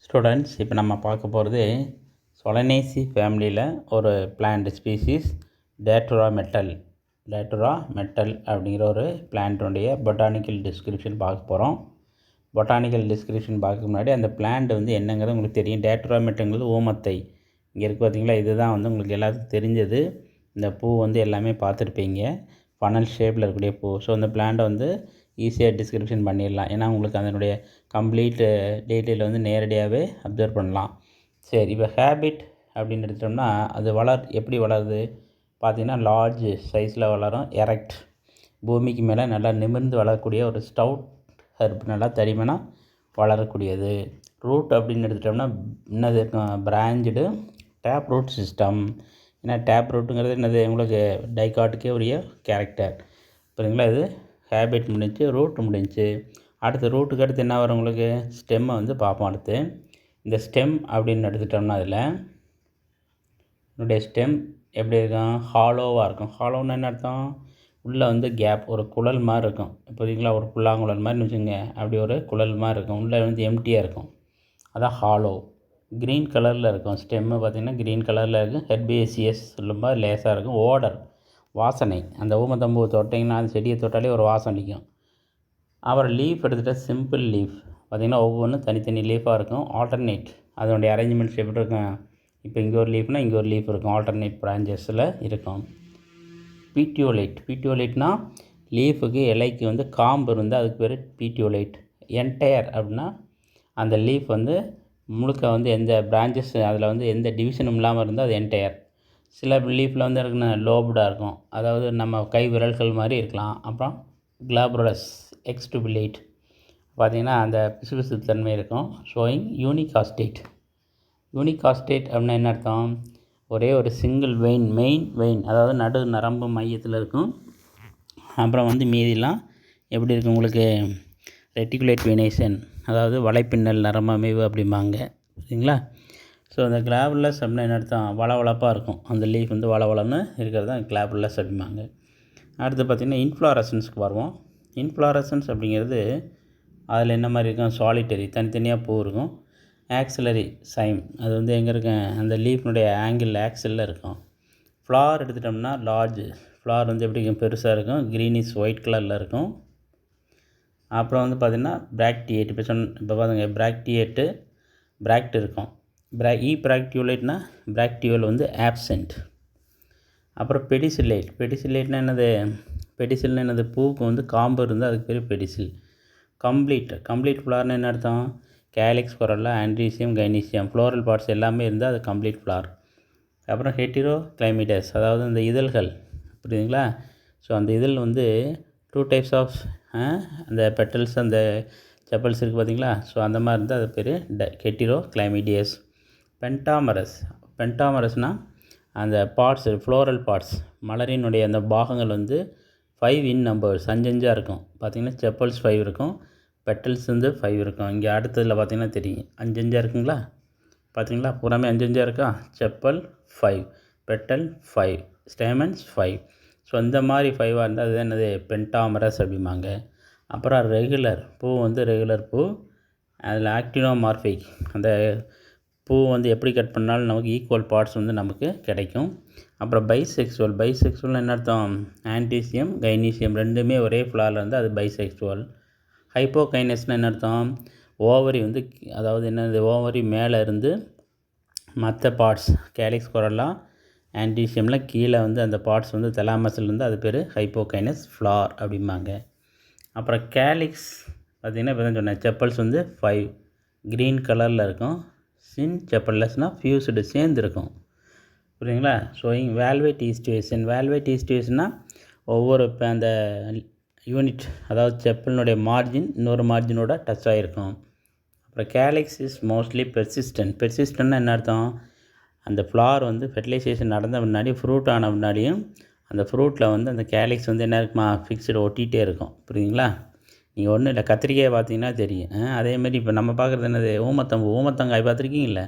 Students, இப்போ நம்ம பார்க்க போகிறது சொலனேசி ஃபேமிலியில் ஒரு பிளான்ட் ஸ்பீசிஸ் டேட்டுரா மெட்டல் அப்படிங்கிற ஒரு பிளான்ட்டுடைய பொட்டானிக்கல் டிஸ்கிரிப்ஷன் பார்க்க போகிறோம். பொட்டானிக்கல் டிஸ்கிரிப்ஷன் பார்க்க முன்னாடி அந்த பிளான்ட் வந்து என்னங்கிறது உங்களுக்கு தெரியும். டேட்டுரா மெட்டல்ங்கிறது ஊமத்தை. இங்கே இருக்குது பார்த்தீங்களா, இதுதான் வந்து உங்களுக்கு எல்லாத்துக்கும் தெரிஞ்சது. இந்த பூ வந்து எல்லாமே பார்த்துருப்பீங்க, ஃபனல் ஷேப்பில் இருக்கக்கூடிய பூ. ஸோ இந்த பிளான்ட்டை வந்து ஈஸியாக டிஸ்கிரிப்ஷன் பண்ணிடலாம், ஏன்னா உங்களுக்கு அதனுடைய கம்ப்ளீட் டீட்டெயில் வந்து நேரடியாகவே அப்சர்வ் பண்ணலாம். சரி, இப்போ ஹேபிட் அப்படின்னு எடுத்துட்டோம்னா அது எப்படி வளருது பார்த்திங்கன்னா, லார்ஜ் சைஸில் வளரும். எரெக்ட், பூமிக்கு மேலே நல்லா நிமிர்ந்து வளரக்கூடிய ஒரு ஸ்டவுட் ஹெர்ப், நல்லா தடிமனாக வளரக்கூடியது. ரூட் அப்படின்னு எடுத்துட்டோம்னா என்னது இருக்கும், பிராஞ்சடு டேப் ரூட் சிஸ்டம். ஏன்னா டேப் ரூட்டுங்கிறது என்னது, உங்களுக்கு டைகாட்டுக்கே உரிய கேரக்டர். புரியுங்களா? இது ஹேபிட் முடிஞ்சு, ரூட் முடிஞ்சு. அடுத்து ரூட்டுக்கு அடுத்து என்ன வரும் உங்களுக்கு, ஸ்டெம்மை வந்து பார்ப்போம். அடுத்து இந்த ஸ்டெம் அப்படின்னு எடுத்துட்டோம்னா அதில் என்னுடைய ஸ்டெம் எப்படி இருக்கும், ஹாலோவாக இருக்கும். ஹாலோன்னு என்ன அர்த்தம், உள்ளே வந்து கேப், ஒரு குழல் மாதிரி இருக்கும். புரியுங்களா? ஒரு புல்லாங்குழல் மாதிரி வச்சுங்க, அப்படி ஒரு குழல் மாதிரி இருக்கும். உள்ளே வந்து எம்டியாக இருக்கும், அதான் ஹாலோ. க்ரீன் கலரில் இருக்கும் ஸ்டெம்மு. பார்த்திங்கன்னா க்ரீன் கலரில் இருக்கும். ஹெர்பேசியஸ் சொல்லும்போது லேசாக இருக்கும். ஓடர், வாசனை. அந்த ஊமத்தம்பூ தொட்டிங்கன்னா அந்த செடியை தொட்டாலே ஒரு வாசம் அடிக்கும். அப்புறம் லீஃப் எடுத்துகிட்டா சிம்பிள் லீஃப். பார்த்திங்கன்னா ஒவ்வொன்றும் தனித்தனி லீஃபாக இருக்கும். ஆல்டர்னேட், அதனுடைய அரேஞ்ச்மெண்ட்ஸ் எப்படி இருக்கும், இப்போ இங்கே ஒரு லீஃப்னால் இங்கே ஒரு லீஃப் இருக்கும், ஆல்டர்னேட் பிரான்ச்சஸில் இருக்கும். பீட்டியோலைட்னா லீஃபுக்கு இலைக்கு வந்து காம்பு இருந்தால் அதுக்கு பேர் பீட்டியோலைட். என்டையர் அப்படின்னா அந்த லீஃப் வந்து முழுக்க வந்து எந்த பிரான்ச்சஸ் அதில் வந்து எந்த டிவிஷனும் இல்லாமல் இருந்தால் அது என்டையர். சில லீஃபில் வந்து இருக்குன்னு லோப்டாக இருக்கும், அதாவது நம்ம கை விரல்கள் மாதிரி இருக்கலாம். அப்புறம் கிளாபரஸ், எக்ஸ்டுபிலேட், பார்த்திங்கன்னா அந்த பிசுபிசுத்தன்மை இருக்கும். ஷோயிங் யூனிகாஸ்டேட். யூனிகாஸ்டேட் அப்படின்னா என்ன அர்த்தம், ஒரே ஒரு சிங்கிள் மெயின் வெயின், அதாவது நடு நரம்பு மையத்தில் இருக்கும். அப்புறம் வந்து மீதிலாம் எப்படி இருக்கும் உங்களுக்கு, ரெட்டிகுலேட் வெனேஷன், அதாவது வலைப்பின்னல் நரம்பு அமைவு அப்படிம்பாங்க. சரிங்களா? ஸோ அந்த கிளாபுலஸ் அப்படின்னா என்ன அர்த்தம், வளவளப்பாக இருக்கும். அந்த லீஃப் வந்து வளவளன்னு இருக்கிறது தான் கிளாபுலஸ் அப்படிம்பாங்க. அடுத்து பார்த்திங்கன்னா இன்ஃப்ளாரசன்ஸ்க்கு வருவோம். இன்ஃப்ளாரசன்ஸ் அப்படிங்கிறது அதில் என்ன மாதிரி இருக்கும், சாலிட்டரி, தனித்தனியாக பூ இருக்கும். ஆக்சிலரி சைம், அது வந்து எங்கே இருக்கும், அந்த லீஃப்னுடைய ஆங்கிள் ஆக்சிலில் இருக்கும். ஃப்ளார் எடுத்துட்டோம்னா லார்ஜ் ஃப்ளார் வந்து எப்படி இருக்கும், பெருசாக இருக்கும், க்ரீனிஷ் ஒயிட் கலரில் இருக்கும். அப்புறம் வந்து பார்த்திங்கன்னா பிராக்டியேட், இப்போ பாருங்க பிராக்ட் இருக்கும். பிராக்டியூலேட்னா பிராக்டியூல் வந்து ஆப்சென்ட். அப்புறம் பெடிசிலேட்னா என்னது, பெடிசில்னா என்னது, பூவுக்கு வந்து காம்பு இருந்தால் அதுக்கு பேர் பெடிசில். கம்ப்ளீட் ஃப்ளார்னு என்ன அர்த்தம், கேலிக்ஸ், கொரல்லா, ஆண்ட்ரீசியம், கைனீசியம், ஃப்ளோரல் பார்ட்ஸ் எல்லாமே இருந்தால் அது கம்ப்ளீட் ஃப்ளார். அப்புறம் ஹெட்டிரோக்ளைமிடஸ், அதாவது இந்த இதழ்கள், புரியுதுங்களா? ஸோ அந்த இதழ் வந்து 2 டைப்ஸ் ஆஃப் அந்த பெட்டல்ஸ், அந்த செப்பல்ஸ் இருக்குது பார்த்தீங்களா. ஸோ அந்த மாதிரி இருந்தால் அது பேர் ஹெட்டிரோக்ளைமிடியஸ். பென்டாமரஸ்னால் அந்த பார்ட்ஸ், ஃப்ளோரல் பார்ட்ஸ், மலரினுடைய அந்த பாகங்கள் வந்து 5 இன் நம்பர்ஸ், 5 இருக்கும். பார்த்திங்கன்னா செப்பல்ஸ் 5 இருக்கும், பெட்டல்ஸ் வந்து 5 இருக்கும். இங்கே அடுத்ததில் பார்த்திங்கன்னா தெரியும் 5 இருக்குங்களா, பார்த்திங்களா, பூராமே 5 இருக்கா. Chappal 5, petal 5, stamens 5. ஸோ இந்த மாதிரி 5 இருந்தால் அது என்னது, பென்டாமரஸ் அப்படிம்பாங்க. அப்புறம் ரெகுலர் பூ வந்து ரெகுலர் பூ, அதில் ஆக்டினோமார்பிக், அந்த பூ வந்து எப்படி கட் பண்ணாலும் நமக்கு ஈக்குவல் பார்ட்ஸ் வந்து நமக்கு கிடைக்கும். அப்புறம் பைசெக்சுவல் என்ன அர்த்தம், ஆன்டீசியம், கைனீசியம் ரெண்டுமே ஒரே ஃப்ளாரில் இருந்தால் அது பைசெக்சுவல். ஹைப்போகைனஸ்னால் என்ன அர்த்தம், ஓவரி வந்து, அதாவது என்னது, ஓவரி மேலே இருந்து மற்ற பார்ட்ஸ், கேலிக்ஸ், கொரல்லா, ஆன்டீசியமில் கீழே வந்து அந்த பார்ட்ஸ் வந்து தெலாமஸ்லேருந்து, அது பேர் ஹைப்போகைனஸ் ஃப்ளார் அப்படிம்பாங்க. அப்புறம் கேலிக்ஸ் பார்த்திங்கன்னா இப்போ தான் சொன்னேன், செப்பல்ஸ் வந்து 5 க்ரீன் கலரில் இருக்கும். செப்பல்லஸ்னால் ஃபியூஸ்டு, சேர்ந்துருக்கும். புரியுங்களா? ஷோயிங் வேல்வேட் ஈஸ்டுவேஷன்னா ஒவ்வொரு அந்த யூனிட், அதாவது செப்பலினுடைய மார்ஜின் இன்னொரு மார்ஜினோட டச் ஆகிருக்கும். அப்புறம் கேலிக்ஸ் இஸ் மோஸ்ட்லி பெர்சிஸ்டன்ட்னா என்ன அர்த்தம், அந்த ஃப்ளார் வந்து ஃபெர்டிலைசேஷன் நடந்த முன்னாடி, ஃப்ரூட் ஆன முன்னாடியும் அந்த ஃப்ரூட்டில் வந்து அந்த கேலிக்ஸ் வந்து என்ன இருக்குமா, ஃபிக்ஸ்டு, ஒட்டிகிட்டே இருக்கும். புரியுதுங்களா? நீங்கள் ஒன்றும் இல்லை, கத்திரிக்காயை பார்த்தீங்கன்னா தெரியும். அதேமாதிரி இப்போ நம்ம பார்க்குறது என்னது, ஊமத்தங்காய் பார்த்துருக்கீங்கள,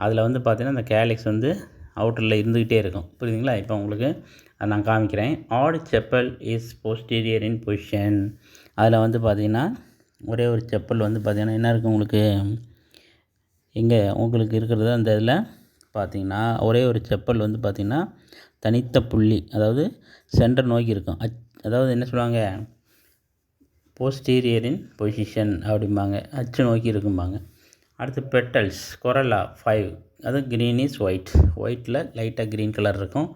அதில் வந்து பார்த்திங்கன்னா அந்த கேலிக்ஸ் வந்து அவுட்டரில் இருந்துக்கிட்டே இருக்கும். புரியுதுங்களா? இப்போ உங்களுக்கு அதை நான் காமிக்கிறேன். Odd sepal is posterior in position. அதில் வந்து பார்த்திங்கன்னா ஒரே ஒரு செப்பல் வந்து பார்த்திங்கன்னா என்ன இருக்கும் உங்களுக்கு, இங்கே உங்களுக்கு இருக்கிறது அந்த இதில் பார்த்திங்கன்னா ஒரே ஒரு செப்பல் வந்து பார்த்திங்கன்னா தனித்த புள்ளி, அதாவது சென்டர் நோக்கி இருக்கும். அதாவது என்ன சொல்லுவாங்க, போஸ்டீரியரின் பொசிஷன் அப்படிம்பாங்க, அச்சு நோக்கி இருக்கும்பாங்க. அடுத்து பெட்டல்ஸ் கொரலா 5, அது க்ரீன் இஸ் ஒயிட்டில் லைட்டாக க்ரீன் கலர் இருக்கும்.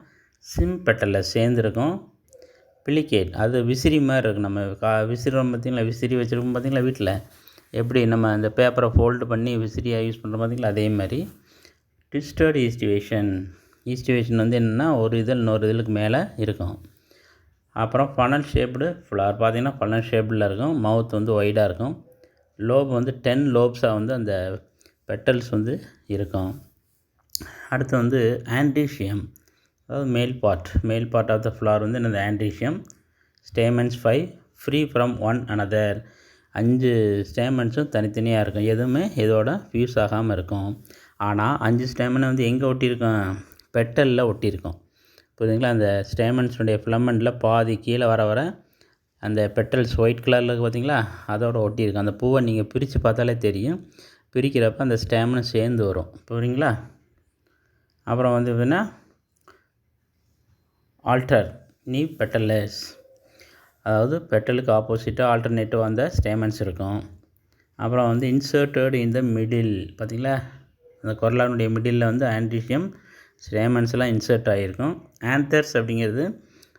சிம் பெட்டலில் சேர்ந்துருக்கும். பிளிகேட் அது விசிறி மாதிரி இருக்கும். நம்ம விசிறோம் பார்த்திங்களா, விசிறி வச்சுருக்கோம் பார்த்திங்களா வீட்டில், எப்படி நம்ம அந்த பேப்பரை ஃபோல்டு பண்ணி விசிறியாக யூஸ் பண்ணுறோம் பார்த்திங்களா, அதே மாதிரி. ட்விஸ்டட் ஈஸ்டிவேஷன் வந்து என்னென்னா ஒரு இதழ் இன்னொரு இதழுக்கு மேலே இருக்கும். அப்புறம் ஃபனல் ஷேப்டு ஃப்ளவர் பார்த்திங்கன்னா ஃபனல் ஷேப்பில் இருக்கும். மவுத் வந்து ஒய்டாக இருக்கும். லோப் வந்து 10 லோப்ஸாக வந்து அந்த பெட்டல்ஸ் வந்து இருக்கும். அடுத்து வந்து ஆண்ட்ரீஷியம், அதாவது மேல் பார்ட் ஆஃப் த ஃப்ளவர் வந்து என்னது androecium. Stamens 5 free from one another, 5 ஸ்டேமன்ஸும் தனித்தனியாக இருக்கும், எதுவுமே இதோட ஃபியூஸ் ஆகாமல் இருக்கும். ஆனால் 5 ஸ்டேமனை வந்து எங்கே ஒட்டியிருக்கும், பெட்டலில் ஒட்டியிருக்கும். புரியுதுங்களா? அந்த ஸ்டேமன்ஸுடைய ஃபிலமெண்டில் பாதி கீழே வர அந்த பெட்டல்ஸ் ஒயிட் கலரில் இருக்குது பார்த்திங்களா, அதோட ஒட்டியிருக்கும். அந்த பூவை நீங்கள் பிரித்து பார்த்தாலே தெரியும். பிரிக்கிறப்ப அந்த ஸ்டேமனும் சேர்ந்து வரும். புரியுங்களா? அப்புறம் வந்து எப்படின்னா ஆல்டர்னேட்டிவ் பெட்டல்லஸ், அதாவது பெட்டலுக்கு ஆப்போசிட்டாக ஆல்டர்னேட்டிவ் அந்த ஸ்டேமன்ஸ் இருக்கும். அப்புறம் வந்து இன்சர்ட்டட் இன் த மிடில், பார்த்திங்களா அந்த கொரலானுடைய மிடில் வந்து ஆண்ட்ரீஷியம் ஸ்டேமன்ஸ்லாம் இன்சர்ட் ஆகியிருக்கும். ஆந்தர்ஸ் அப்படிங்கிறது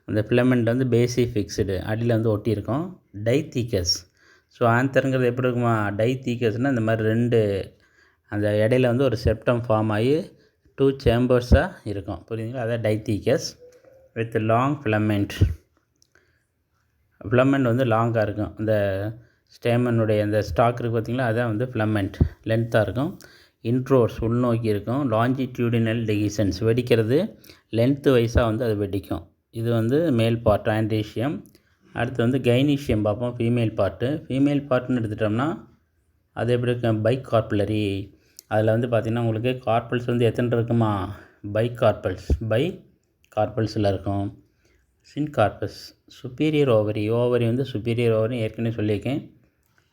அந்த ஃபிலமெண்ட் வந்து பேசி ஃபிக்ஸ்டு, அடியில் வந்து ஒட்டியிருக்கும். டைத்தீக்கஸ், ஸோ ஆந்தருங்கிறது எப்படி இருக்குமா, டைத்தீக்கஸ்னால் இந்த மாதிரி 2 அந்த இடையில வந்து ஒரு செப்டம் ஃபார்ம் ஆகி 2 சேம்பர்ஸாக இருக்கும். புரியுதுங்களா? அதான் டைத்தீக்கஸ் வித் லாங் ஃபிலமெண்ட் வந்து லாங்காக இருக்கும். அந்த ஸ்டேமனுடைய அந்த ஸ்டாக் இருக்குது பார்த்திங்களா, அதான் வந்து ஃபிலமெண்ட் லென்த்தாக இருக்கும். இன்ட்ரோஸ் உள்நோக்கி இருக்கும். லாஞ்சிடியூடினல் டெகிஷன்ஸ் வெடிக்கிறது லென்த்து வைஸாக வந்து அது வெடிக்கும். இது வந்து மேல் பார்ட் ஆண்ட்ரீஷியம். அடுத்து வந்து கைனீஷியம் பார்ப்போம், ஃபீமேல் பார்ட்டுன்னு எடுத்துட்டோம்னா அது எப்படி இருக்கும், பை கார்புலரி. அதில் வந்து பார்த்திங்கன்னா உங்களுக்கு கார்பல்ஸ் வந்து எத்தனை இருக்குமா, பை கார்பல்ஸில் இருக்கும். சின்கார்பஸ் சுப்பீரியர் ஓவரி வந்து சுப்பீரியர் ஓவரி ஏற்கனவே சொல்லியிருக்கேன்.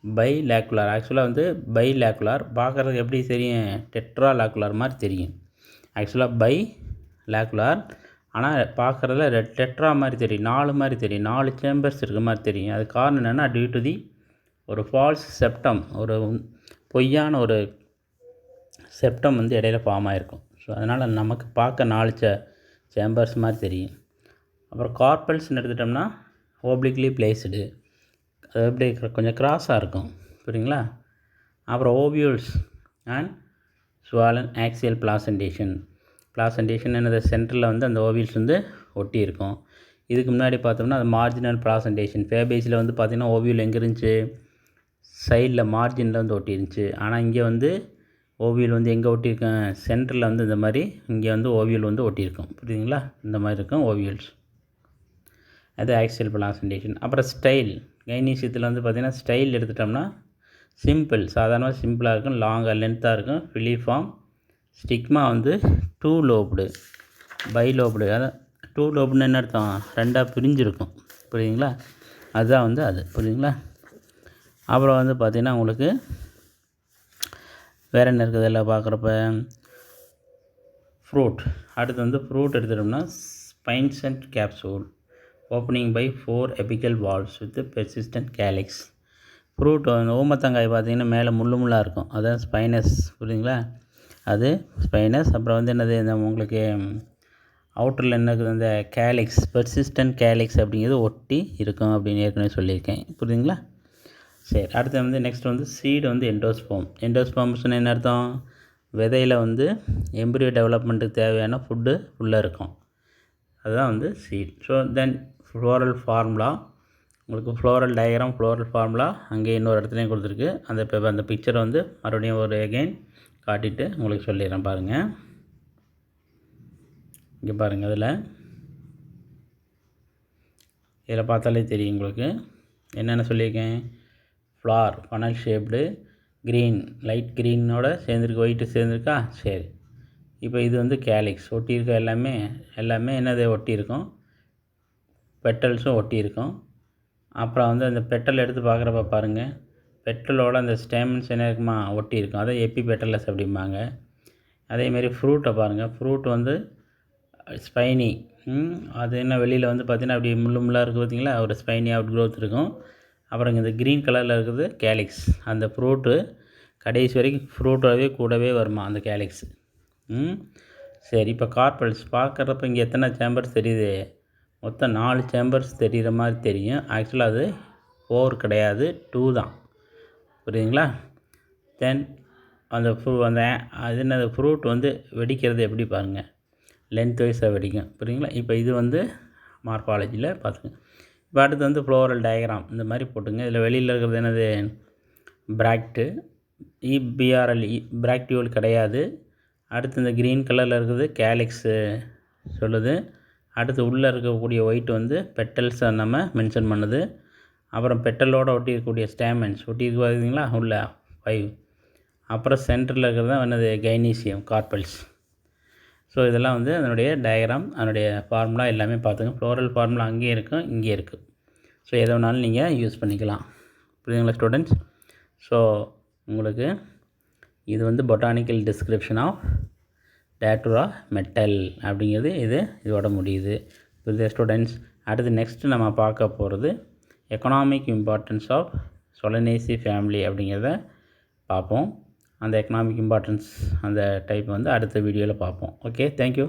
பைலேக்குலார், ஆக்சுவலாக வந்து பைலேக்குலார் பார்க்குறதுக்கு எப்படி தெரியும், டெட்ரா லேக்குலார் மாதிரி தெரியும். ஆக்சுவலாக பைலேக்குலார், ஆனால் பார்க்குறதுல டெட்ரா மாதிரி தெரியும், 4 மாதிரி தெரியும், 4 சேம்பர்ஸ் இருக்க மாதிரி தெரியும். அது காரணம் என்னென்னா டியூ டு தி ஒரு ஃபால்ஸ் செப்டம், ஒரு பொய்யான ஒரு செப்டம் வந்து இடையில ஃபார்ம் ஆகிருக்கும். ஸோ அதனால் நமக்கு பார்க்க 4 சேம்பர்ஸ் மாதிரி தெரியும். அப்புறம் கார்பல்ஸ்ன்னு எடுத்துட்டோம்னா ஓப்ளிக்லி பிளேஸ்டு, அது எப்படி கொஞ்சம் கிராஸாக இருக்கும். புரியுங்களா? அப்புறம் ovules and swollen axial placentation என்னது, சென்டரில் வந்து அந்த ஓவியூல்ஸ் வந்து ஒட்டி இருக்கும். இதுக்கு முன்னாடி பார்த்தோம்னா அது மார்ஜினல் பிளாசன்டேஷன். ஃபேபேஸில் வந்து பார்த்திங்கன்னா ஓவியூல் எங்கே இருந்துச்சு, சைடில் மார்ஜினில் வந்து ஒட்டி இருந்துச்சு. ஆனால் இங்கே வந்து ஓவியூல் வந்து எங்கே ஒட்டியிருக்கேன், சென்டரில் வந்து இந்த மாதிரி இங்கே வந்து ஓவியூல் வந்து ஒட்டியிருக்கும். புரியுதுங்களா? இந்த மாதிரி இருக்கும் ஓவியூல்ஸ், அது ஆக்சியல் பிளாசன்டேஷன். அப்புறம் ஸ்டைல், கைனீஷியத்தில் வந்து பார்த்திங்கன்னா ஸ்டைல் எடுத்துட்டோம்னா சிம்பிள், சாதாரணமாக சிம்பிளாக இருக்கும், லாங்காக லென்த்தாக இருக்கும், ஃபிலிஃபார்ம். ஸ்டிக்மா வந்து 2 லோப்டு, பைலோப்டு, அதான் 2 லோப்டுன்னு என்ன அர்த்தம், 2ஆக பிரிஞ்சிருக்கும். புரியுதுங்களா? அதுதான் வந்து அது. புரியுதுங்களா? அப்புறம் வந்து பார்த்திங்கன்னா உங்களுக்கு வேறு என்ன இருக்குது எல்லாம் பார்க்குறப்ப ஃப்ரூட். அடுத்து வந்து ஃப்ரூட் எடுத்துட்டோம்னா spines and capsule opening by 4 apical valves with persistent calyx. Fruit ஓமத்தங்காய் பார்த்திங்கன்னா மேலே முள்ளாக இருக்கும், அதான் ஸ்பைனஸ். புரியுதுங்களா? அது ஸ்பைனஸ். அப்புறம் வந்து என்னது, இந்த உங்களுக்கு அவுட்டரில் என்ன இருக்குது, அந்த கேலிக்ஸ், பெர்சிஸ்டன்ட் கேலிக்ஸ் அப்படிங்கிறது ஒட்டி இருக்கும் அப்படின்னு ஏற்கனவே சொல்லியிருக்கேன். புரியுதுங்களா? சரி, அடுத்து வந்து நெக்ஸ்ட் வந்து சீடு வந்து எண்டோஸ்போம்ஸ்னு என்ன அர்த்தம், விதையில் வந்து எம்பிரியோ டெவலப்மெண்ட்டுக்கு தேவையான ஃபுட்டு உள்ளே இருக்கும், அதுதான் வந்து seed. So then floral formula, உங்களுக்கு ஃப்ளோரல் டயக்ராம், ஃப்ளோரல் ஃபார்முலா அங்கே இன்னொரு இடத்துலையும் கொடுத்துருக்கு. அந்த பிக்சரை வந்து மறுபடியும் ஒரு எகைன் காட்டிட்டு உங்களுக்கு சொல்லிடுறேன் பாருங்கள். இங்கே பாருங்கள், இதில் பார்த்தாலே தெரியும் உங்களுக்கு என்னென்ன சொல்லியிருக்கேன். Flower funnel shaped, green, light க்ரீனோட சேர்ந்துருக்கு, ஒயிட்டு சேர்ந்துருக்கா. சரி, இப்போ இது வந்து கேலிக்ஸ் ஒட்டியிருக்க, எல்லாமே என்னது ஒட்டியிருக்கும், பெட்டல்ஸும் ஒட்டியிருக்கும். அப்புறம் வந்து அந்த பெட்டல் எடுத்து பார்க்குறப்ப பாருங்கள், பெட்டலோட அந்த ஸ்டேமன்ஸ் என்ன இருக்குமா ஒட்டி இருக்கும், அதை எபிபெட்டலஸ் அப்படிம்பாங்க. அதேமாரி ஃப்ரூட்டை பாருங்கள், ஃப்ரூட் வந்து ஸ்பைனி, அது என்ன வெளியில் வந்து பார்த்திங்கன்னா அப்படி முள்ளாக இருக்குது பார்த்திங்களா, ஒரு ஸ்பைனி அவுட் க்ரோத் இருக்கும். அப்புறம் இந்த க்ரீன் கலரில் இருக்குது கேலிக்ஸ். அந்த ஃப்ரூட்டு கடைசி வரைக்கும் ஃப்ரூட்டாகவே கூடவே வருமா அந்த கேலிக்ஸ். சரி, இப்போ கார்பல்ஸ் பார்க்குறப்ப இங்கே எத்தனை சேம்பர்ஸ் தெரியுது? மொத்தம் 4 சேம்பர்ஸ் தெரிகிற மாதிரி தெரியும். ஆக்சுவலாக அது 4 கிடையாது, 2 தான். புரியுதுங்களா? தென் அந்த அது என்னது ஃப்ரூட் வந்து வெடிக்கிறது எப்படி பாருங்கள், லென்த் வைஸாக வெடிக்கும். புரியுதுங்களா? இப்போ இது வந்து மார்ஃபாலஜியில் பார்த்துங்க. இப்போ அடுத்து வந்து ஃப்ளோரல் டயக்ராம் இந்த மாதிரி போட்டுங்க. இதில் வெளியில் இருக்கிறது என்னது? பிராக்டு, இபிஆர்எல்இ பிராக்டியூல் கிடையாது. அடுத்து இந்த க்ரீன் கலரில் இருக்குது கேலிக்ஸு சொல்லுது. அடுத்து உள்ளே இருக்கக்கூடிய ஒயிட் வந்து பெட்டல்ஸை நம்ம மென்ஷன் பண்ணுது. அப்புறம் பெட்டலோடு ஒட்டி இருக்கக்கூடிய ஸ்டேமன்ஸ் ஒட்டியிருக்கு பார்த்தீங்களா உள்ள 5. அப்புறம் சென்டரில் இருக்கிறது தான் என்னது? Gynoecium, carpals. ஸோ இதெல்லாம் வந்து அதனுடைய டயக்ராம், அதனுடைய ஃபார்முலா எல்லாமே பார்த்துங்க. ஃப்ளோரல் ஃபார்முலா அங்கேயும் இருக்கும், இங்கே இருக்குது. ஸோ எதை வேணாலும் நீங்கள் யூஸ் பண்ணிக்கலாம். புரியுதுங்களா ஸ்டூடெண்ட்ஸ்? ஸோ உங்களுக்கு இது வந்து பொட்டானிக்கல் டிஸ்கிரிப்ஷன் ஆஃப் டேட்டூரா மெட்டல் அப்படிங்கிறது இதோட முடியுது. புரியுது ஸ்டூடெண்ட்ஸ்? அடுத்து நெக்ஸ்ட்டு நம்ம பார்க்க போகிறது எக்கனாமிக் இம்பார்ட்டன்ஸ் ஆஃப் சொலனேசி ஃபேமிலி அப்படிங்கிறத பார்ப்போம். அந்த எக்கனாமிக் இம்பார்ட்டன்ஸ் அந்த டைப் வந்து அடுத்த வீடியோவில் பார்ப்போம். Okay, thank you.